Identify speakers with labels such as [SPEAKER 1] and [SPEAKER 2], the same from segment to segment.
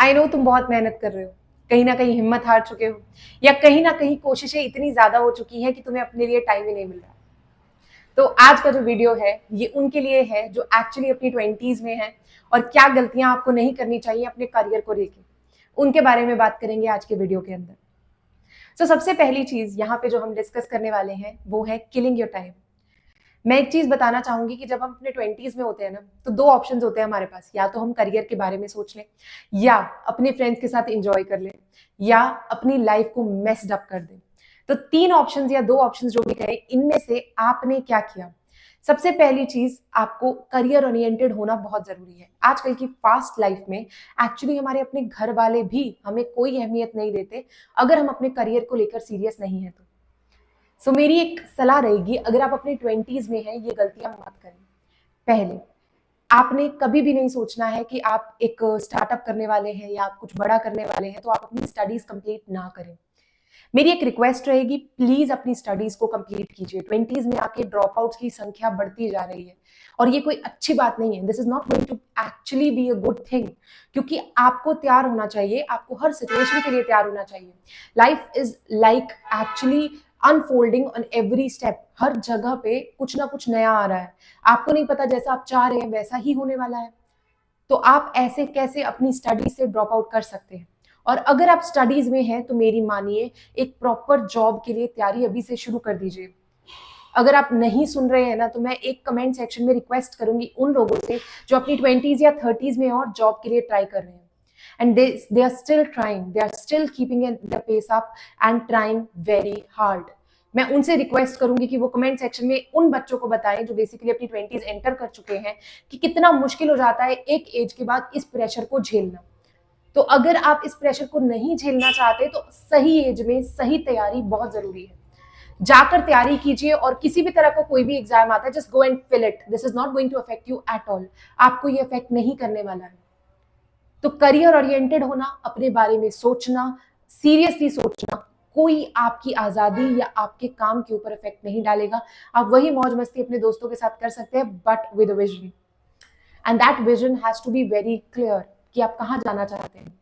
[SPEAKER 1] I know तुम बहुत मेहनत कर रहे हो, कहीं ना कहीं हिम्मत हार चुके हो, या कहीं ना कहीं कोशिशें इतनी ज्यादा हो चुकी हैं कि तुम्हें अपने लिए टाइम ही नहीं मिल रहा। तो आज का जो वीडियो है ये उनके लिए है जो एक्चुअली अपनी ट्वेंटीज में है और क्या गलतियां आपको नहीं करनी चाहिए अपने करियर को लेकर, उनके बारे में बात करेंगे आज के वीडियो के अंदर। सबसे पहली चीज यहाँ पे जो हम डिस्कस करने वाले हैं वो है किलिंग योर टाइम। मैं एक चीज बताना चाहूंगी कि जब हम अपने ट्वेंटीज में होते हैं ना, तो दो ऑप्शंस होते हैं हमारे पास, या तो हम करियर के बारे में सोच लें, या अपने फ्रेंड्स के साथ एंजॉय कर लें, या अपनी लाइफ को मेस्ड अप कर दें। तो तीन ऑप्शंस या दो ऑप्शंस जो भी कहें, इनमें से आपने क्या किया। सबसे पहली चीज, आपको करियर ओरिएंटेड होना बहुत जरूरी है। आजकल की फास्ट लाइफ में एक्चुअली हमारे अपने घर वाले भी हमें कोई अहमियत नहीं देते अगर हम अपने करियर को लेकर सीरियस नहीं है तो। मेरी एक सलाह रहेगी, अगर आप अपने ट्वेंटीज में हैं, ये गलतियां मत करें। पहले, आपने कभी भी नहीं सोचना है कि आप एक स्टार्टअप करने वाले हैं या आप कुछ बड़ा करने वाले हैं तो आप अपनी स्टडीज कंप्लीट ना करें। मेरी एक रिक्वेस्ट रहेगी, प्लीज अपनी स्टडीज को कंप्लीट कीजिए। ट्वेंटीज में आके ड्रॉप आउट की संख्या बढ़ती जा रही है और ये कोई अच्छी बात नहीं है। This is not going to actually be a good thing, क्योंकि आपको तैयार होना चाहिए, आपको हर सिचुएशन के लिए तैयार होना चाहिए। Life is like actually unfolding on every step. हर जगह पे कुछ ना कुछ नया आ रहा है, आपको नहीं पता जैसा आप चाह रहे हैं वैसा ही होने वाला है। तो आप ऐसे कैसे अपनी स्टडीज से ड्रॉप आउट कर सकते हैं। और अगर आप स्टडीज में हैं तो मेरी मानिए, एक प्रॉपर जॉब के लिए तैयारी अभी से शुरू कर दीजिए। अगर आप नहीं सुन रहे हैं ना, तो मैं एक कमेंट सेक्शन में रिक्वेस्ट करूंगी उन लोगों से जो अपनी ट्वेंटीज या थर्टीज में और जॉब के लिए ट्राई कर रहे हैं, and they are still trying, they are still keeping the pace up and trying very hard. मैं उनसे रिक्वेस्ट करूंगी कि वो कमेंट सेक्शन में उन बच्चों को बताएं जो बेसिकली अपनी ट्वेंटीज एंटर कर चुके हैं, कि कितना मुश्किल हो जाता है एक एज के बाद इस प्रेशर को झेलना। तो अगर आप इस प्रेशर को नहीं झेलना चाहते तो सही एज में सही तैयारी बहुत जरूरी है। जाकर तैयारी कीजिए, और किसी भी तरह का कोई भी एग्जाम आता है, just go and fill it. This is not going to affect you at all, आपको ये अफेक्ट नहीं करने वाला है। तो करियर ओरिएंटेड होना, अपने बारे में सोचना, सीरियसली सोचना, कोई आपकी आजादी या आपके काम के ऊपर इफेक्ट नहीं डालेगा। आप वही मौज मस्ती अपने दोस्तों के साथ कर सकते हैं, but with vision, and that vision has to be very clear कि आप कहाँ जाना चाहते हैं।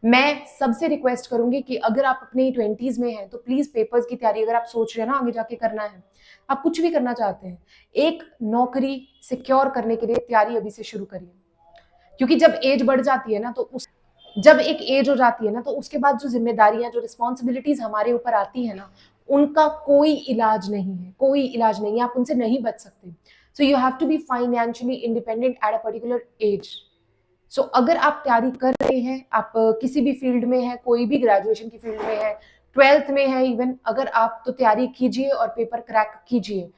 [SPEAKER 1] मैं सबसे रिक्वेस्ट करूंगी कि अगर आप अपने ट्वेंटीज में हैं तो प्लीज पेपर्स की तैयारी, अगर आप सोच रहे हैं ना आगे जाके करना है, आप कुछ भी करना चाहते हैं, एक नौकरी सिक्योर करने के लिए तैयारी अभी से शुरू करिए। क्योंकि जब एज बढ़ जाती है ना, तो उस जब एक एज हो जाती है ना, तो उसके बाद जो जिम्मेदारियां, जो रिस्पॉन्सिबिलिटीज हमारे ऊपर आती है ना, उनका कोई इलाज नहीं है, कोई इलाज नहीं है, आप उनसे नहीं बच सकते। So you have to be financially independent at a particular age. अगर आप तैयारी कर रहे हैं, आप किसी भी फील्ड में हैं, कोई भी ग्रेजुएशन की फील्ड में है, ट्वेल्थ में है इवन, अगर आप, तो तैयारी कीजिए और पेपर क्रैक कीजिए।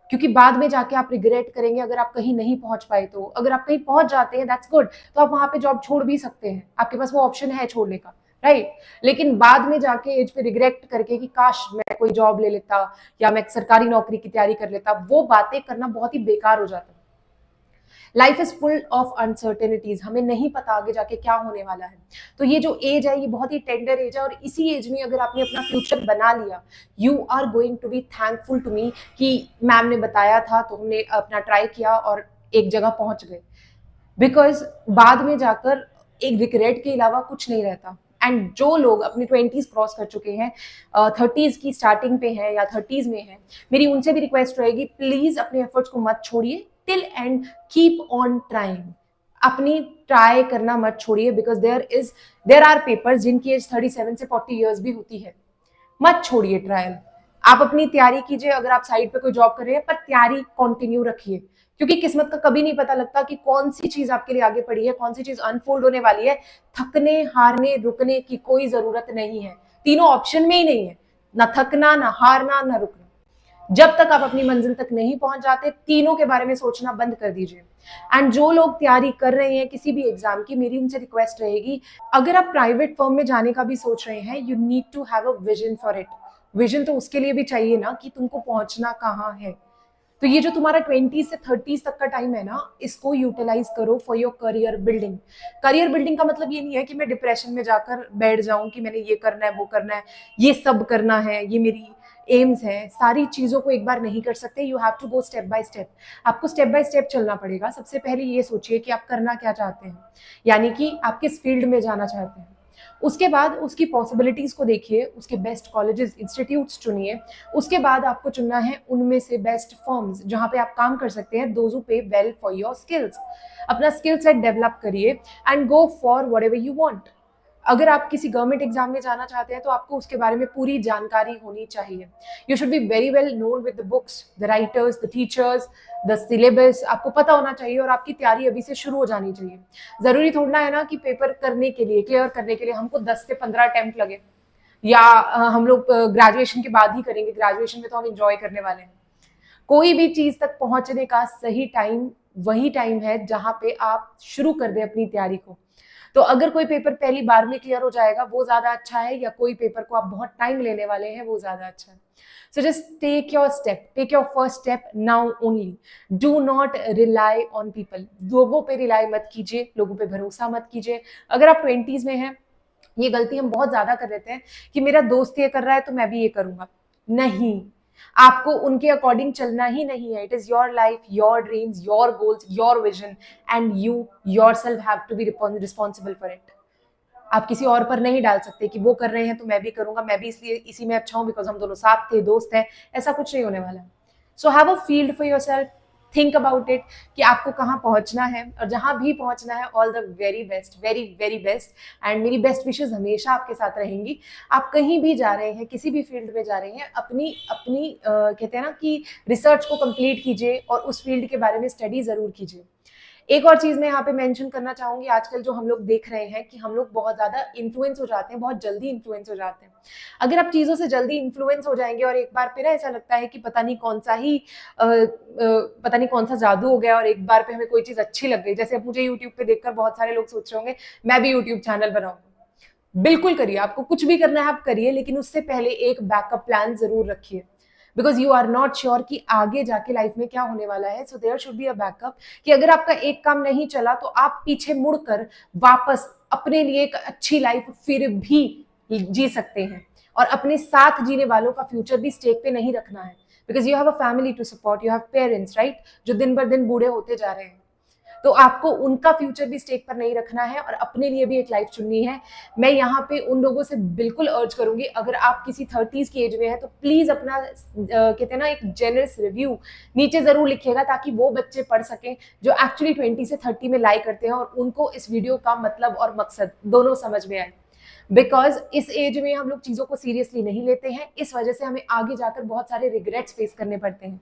[SPEAKER 1] क्योंकि बाद में जाके आप रिग्रेट करेंगे अगर आप कहीं नहीं पहुंच पाए तो। अगर आप कहीं पहुंच जाते हैं, दैट्स गुड, तो आप वहां पे जॉब छोड़ भी सकते हैं, आपके पास वो ऑप्शन है छोड़ने का, राइट। लेकिन बाद में जाके एज पे रिग्रेट करके कि काश मैं कोई जॉब ले लेता या मैं सरकारी नौकरी की तैयारी कर लेता, वो बातें करना बहुत ही बेकार हो जाता है। Life is full of uncertainties, हमें नहीं पता आगे जाके क्या होने वाला है। तो ये जो एज है, ये बहुत ही टेंडर एज है, और इसी एज में अगर आपने अपना फ्यूचर बना लिया, you are going to be thankful to me कि मैम ने बताया था तो हमने अपना ट्राई किया और एक जगह पहुंच गए। बिकॉज बाद में जाकर एक रिग्रेट के अलावा कुछ नहीं रहता। एंड जो लोग अपने ट्वेंटीज क्रॉस कर चुके हैं, थर्टीज की स्टार्टिंग पे हैं या थर्टीज में हैं, मेरी उनसे भी रिक्वेस्ट रहेगी, प्लीज अपने एफर्ट्स को मत छोड़िए, till and keep on trying. अपनी ट्राई करना मत छोड़िए, बिकॉज देयर आर पेपर्स जिनकी एज 37 से 40 ईयर्स भी होती है। मत छोड़िए ट्रायल, आप अपनी तैयारी कीजिए। अगर आप साइड पे कोई जॉब कर रहे हैं, पर तैयारी कंटिन्यू रखिए, क्योंकि किस्मत का कभी नहीं पता लगता कि कौन सी चीज आपके लिए आगे पड़ी है, कौन सी चीज अनफोल्ड होने वाली है। थकने, हारने, रुकने की कोई जरूरत नहीं है, तीनों ऑप्शन में ही नहीं है, ना थकना, ना हारना, ना रुकना। जब तक आप अपनी मंजिल तक नहीं पहुंच जाते, तीनों के बारे में सोचना बंद कर दीजिए। एंड जो लोग तैयारी कर रहे हैं किसी भी एग्जाम की, मेरी उनसे रिक्वेस्ट रहेगी, अगर आप प्राइवेट फर्म में जाने का भी सोच रहे हैं, you need to have a vision for it. Vision तो उसके लिए भी चाहिए ना कि तुमको पहुंचना कहाँ है। तो ये जो तुम्हारा 20 से 30 तक का टाइम है ना, इसको यूटिलाइज करो for your career building. Career building का मतलब ये नहीं है कि मैं डिप्रेशन में जाकर बैठ जाऊं कि मैंने ये करना है, वो करना है, ये सब करना है, ये मेरी एम्स हैं, सारी चीज़ों को एक बार नहीं कर सकते। You have to go step by step. आपको स्टेप बाय स्टेप चलना पड़ेगा। सबसे पहले ये सोचिए कि आप करना क्या चाहते हैं, यानी कि आप किस फील्ड में जाना चाहते हैं। उसके बाद उसकी पॉसिबिलिटीज़ को देखिए, उसके बेस्ट कॉलेजेस, इंस्टीट्यूट्स चुनिए। उसके बाद आपको चुनना है उनमें से बेस्ट फर्म्स जहाँ पे आप काम कर सकते हैं, दोज हू पे वेल फॉर योर स्किल्स। अपना स्किल सेट डेवलप करिए and go for whatever you want. अगर आप किसी गवर्नमेंट एग्जाम में जाना चाहते हैं तो आपको उसके बारे में पूरी जानकारी होनी चाहिए। You should be very well known with the books, the writers, the teachers, the syllabus. आपको पता होना चाहिए और आपकी तैयारी अभी से शुरू हो जानी चाहिए। जरूरी थोड़ा है ना कि पेपर करने के लिए, क्लियर करने के लिए हमको 10 से 15 अटेम्प्ट लगे, या हम लोग ग्रेजुएशन के बाद ही करेंगे। ग्रेजुएशन में तो हम इंजॉय करने वाले हैं। कोई भी चीज तक पहुंचने का सही टाइम वही टाइम है जहां पे आप शुरू कर दें अपनी तैयारी को। तो अगर कोई पेपर पहली बार में क्लियर हो जाएगा वो ज्यादा अच्छा है, या कोई पेपर को आप बहुत टाइम लेने वाले हैं वो ज्यादा अच्छा है। So just take your step, take your first step now only. Do not rely on people. लोगों पे रिलाई मत कीजिए, लोगों पे भरोसा मत कीजिए। अगर आप 20s में हैं, ये गलती हम बहुत ज्यादा कर लेते हैं कि मेरा दोस्त ये कर रहा है तो मैं भी ये करूंगा। नहीं, आपको उनके अकॉर्डिंग चलना ही नहीं है। It is your life, your dreams, your goals, your vision, and you yourself have to be responsible for it. आप किसी और पर नहीं डाल सकते कि वो कर रहे हैं तो मैं भी करूंगा, मैं भी इसलिए इसी में अच्छा हूं बिकॉज हम दोनों साथ थे, दोस्त हैं। ऐसा कुछ नहीं होने वाला। So have a field for your self, think about it कि आपको कहाँ पहुंचना है, और जहां भी पहुंचना है all the very best, very very best. And मेरी बेस्ट विशेष हमेशा आपके साथ रहेंगी। आप कहीं भी जा रहे हैं, किसी भी फील्ड में जा रहे हैं, अपनी अपनी कहते हैं ना कि रिसर्च को कंप्लीट कीजिए और उस फील्ड के बारे में स्टडी जरूर कीजिए। एक और चीज मैं यहाँ पे मेंशन करना चाहूंगी, आजकल जो हम लोग देख रहे हैं कि हम लोग बहुत ज्यादा इन्फ्लुएंस हो जाते हैं, बहुत जल्दी इन्फ्लुएंस हो जाते हैं। अगर आप चीजों से जल्दी इन्फ्लुएंस हो जाएंगे और एक बार पे ना ऐसा लगता है कि पता नहीं कौन सा ही पता नहीं कौन सा जादू हो गया और एक बार पे हमें कोई चीज अच्छी लग गई। जैसे अब मुझे यूट्यूब पे देखकर बहुत सारे लोग सोच रहे होंगे मैं भी यूट्यूब चैनल बनाऊंगा। बिल्कुल करिए, आपको कुछ भी करना है आप करिए, लेकिन उससे पहले एक बैकअप प्लान जरूर रखिए, because you are not sure कि आगे जाके लाइफ में क्या होने वाला है। So there should be a backup कि अगर आपका एक काम नहीं चला तो आप पीछे मुड़कर वापस अपने लिए एक अच्छी लाइफ फिर भी जी सकते हैं। और अपने साथ जीने वालों का फ्यूचर भी स्टेक पे नहीं रखना है, because you have a family to support, you have parents, right, जो दिन बर दिन बूढ़े होते जा रहे हैं। तो आपको उनका फ्यूचर भी स्टेक पर नहीं रखना है और अपने लिए भी एक लाइफ चुननी है। मैं यहाँ पे उन लोगों से बिल्कुल अर्ज करूंगी, अगर आप किसी 30s की एज में है तो प्लीज अपना कहते हैं ना एक जेनरस रिव्यू नीचे जरूर लिखिएगा, ताकि वो बच्चे पढ़ सकें जो एक्चुअली 20 से 30 में लाई करते हैं और उनको इस वीडियो का मतलब और मकसद दोनों समझ में आए। बिकॉज इस एज में हम लोग चीजों को सीरियसली नहीं लेते हैं, इस वजह से हमें आगे जाकर बहुत सारे रिग्रेट्स फेस करने पड़ते हैं।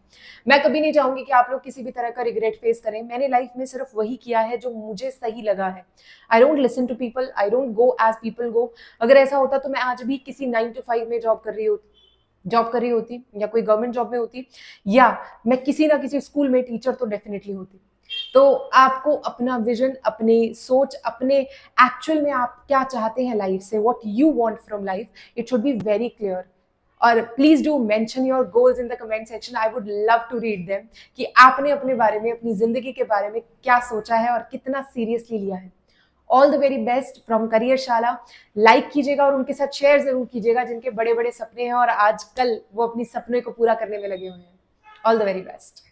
[SPEAKER 1] मैं कभी नहीं चाहूंगी कि आप लोग किसी भी तरह का रिग्रेट फेस करें। मैंने लाइफ में सिर्फ वही किया है जो मुझे सही लगा है। I don't listen to people, I don't go as people go. अगर ऐसा होता तो मैं आज भी किसी 9 to 5 में जॉब कर रही होती या कोई गवर्नमेंट जॉब में होती, या मैं किसी ना किसी स्कूल में टीचर तो डेफिनेटली होती। तो आपको अपना विजन, अपनी सोच, अपने एक्चुअल में आप क्या चाहते हैं लाइफ से, what you want from life, it should be very clear. और please do mention your goals in the comment section, I would love to read them कि आपने अपने बारे में, अपनी जिंदगी के बारे में क्या सोचा है और कितना सीरियसली लिया है। All the very best from Careershala. Like कीजिएगा और उनके साथ शेयर जरूर कीजिएगा जिनके बड़े बड़े सपने हैं और आजकल वो अपनी सपने को पूरा करने में लगे हुए हैं। All the very best.